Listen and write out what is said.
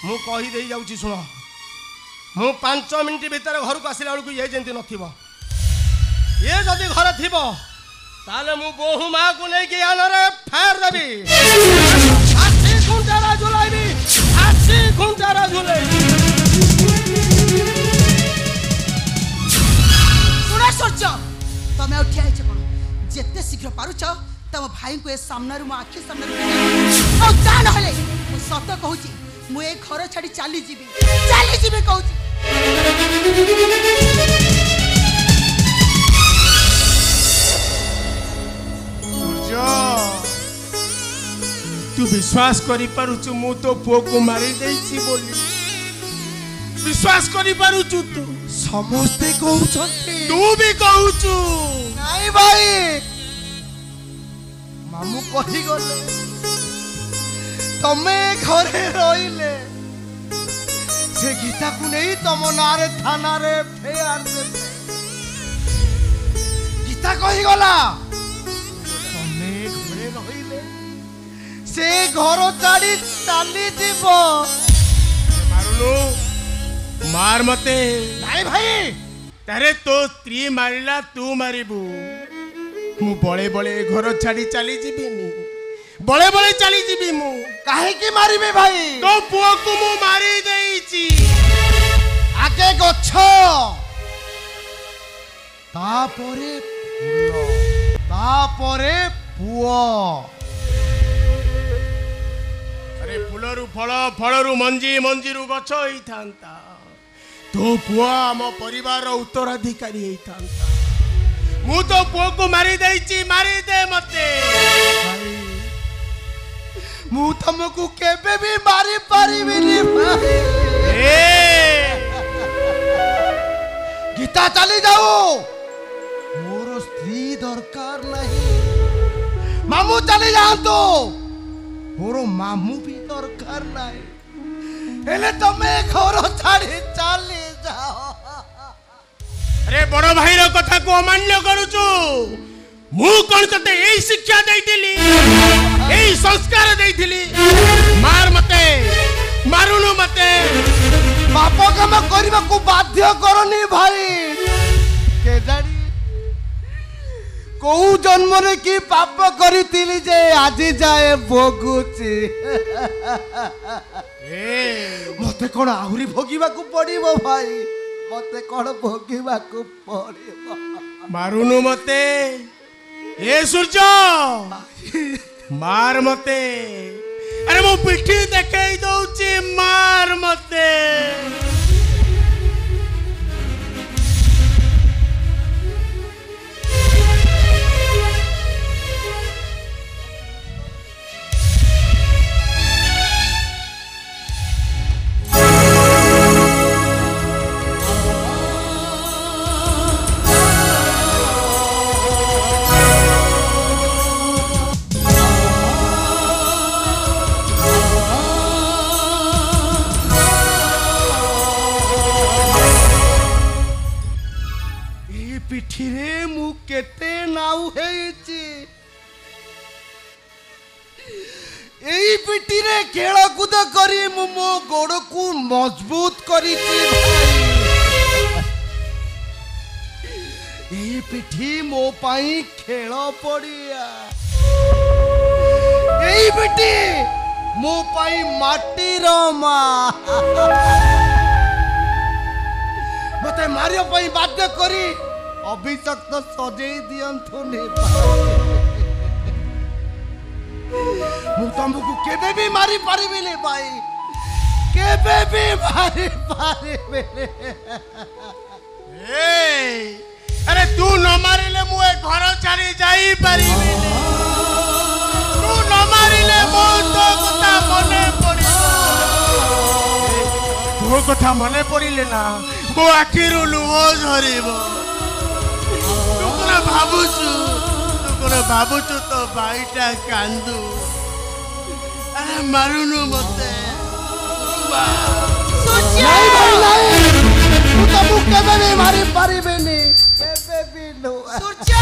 मु कही दे जाउची सुन मु 5 मिनिट भीतर घर को आसिला बेलू ये जमी नथिबो ये जदि घर थिबो ताले मु बोहू माँ को लेके आनरे फेर देबी 80 घंटा झुलाइबी 80 घंटा झुलाइबी सुना सूर्य तमे उठी आइछ कोन जेते शीघ्र पारुछ तम भाई को ए सामने मो आखि सामने ओ जा नहले मु सत कहूची मु ए घर छाड़ी चाली जीबी कहूची सूर्य तू विश्वास करि पारुछु मु तो पुओ को मारी देछि बोली विश्वास करि पारुछु तू समस्ते कहउछन्ते तू भी कहउछु नहीं भाई मामू कही गले तमे घरे रहिले से गीता को नहीं तम नारे थाना रे फेर देते गीता कही गला तमे घरे रहिले से घर छाड़ी चाली जीवो मारुनु मार मते नहीं भाई तारे तो स्त्री मारिला तू मारिबू मु बड़े बड़े घर छाड़ी चली जीविनी बड़े बड़े चली जीवी मु काहे की मारिबे भाई तो पुओ को मु मारी देइची आगे गछ तापरे फूल तापरे पुओ अरे फूलरू फल फलरू मंजी मंजीरू गछ होई थांता तो पुआ आम परिवार उत्तराधिकारी होई थांता मु तो पुओ को मारी देइची मारी दे मते मु तुमको केबे भी मारी पारिबिनी गीता चली जाओ मोर स्त्री दरकार नहीं मामू चली जाओ मोर मामू भी दरकार नहीं हेले तमे घर छाड़ी चली जाओ अरे बड़ भाई रो कथा को अमान्य करूचु मु कोन तते एई शिक्षा देइतिली एई संस्कार देइतिली मार मते मारुनु मते पाप काम करबा को बाध्य करनी भाई के जानी को जन्म रे की पाप करितिली जे आज जाए भोगुची मते कोन आहुरी भोगिबा को पड़िबो भाई मते कोन भोगिबा को पड़िबो मारुनु मते ए सूर्य मार मते अरे मो पिठी देखाई दउची मार मते पिठीरे मु केते नाउ हेची एई पिठीरे खेल कूद करी मु मो गोड़ को मजबूत करीची भाई एई पिठी मो पाई खेल पड़िया एई पिठी मो पाई माटी रो मा मते मारियो पाई बाध्य करी अभिशक्त सजे दियंतु ने मु तुमको केबे भी मारी पारिबिनी भाई केबे भी मारी पारिबिनी अरे तू न मारिले मु ए घर छाड़ी जाई पारिबिनी तू न मारिले मो तो कथा मने पड़ी तो कथा मने पड़िले ना मो आखिरु लुह झरिबो भाबुचु तो भाईटा कांदू अरे मारुनु मते नहीं भाई नहीं तू तो मुक्के में भी मारी पारिबिनी केबे भी नो सूर्य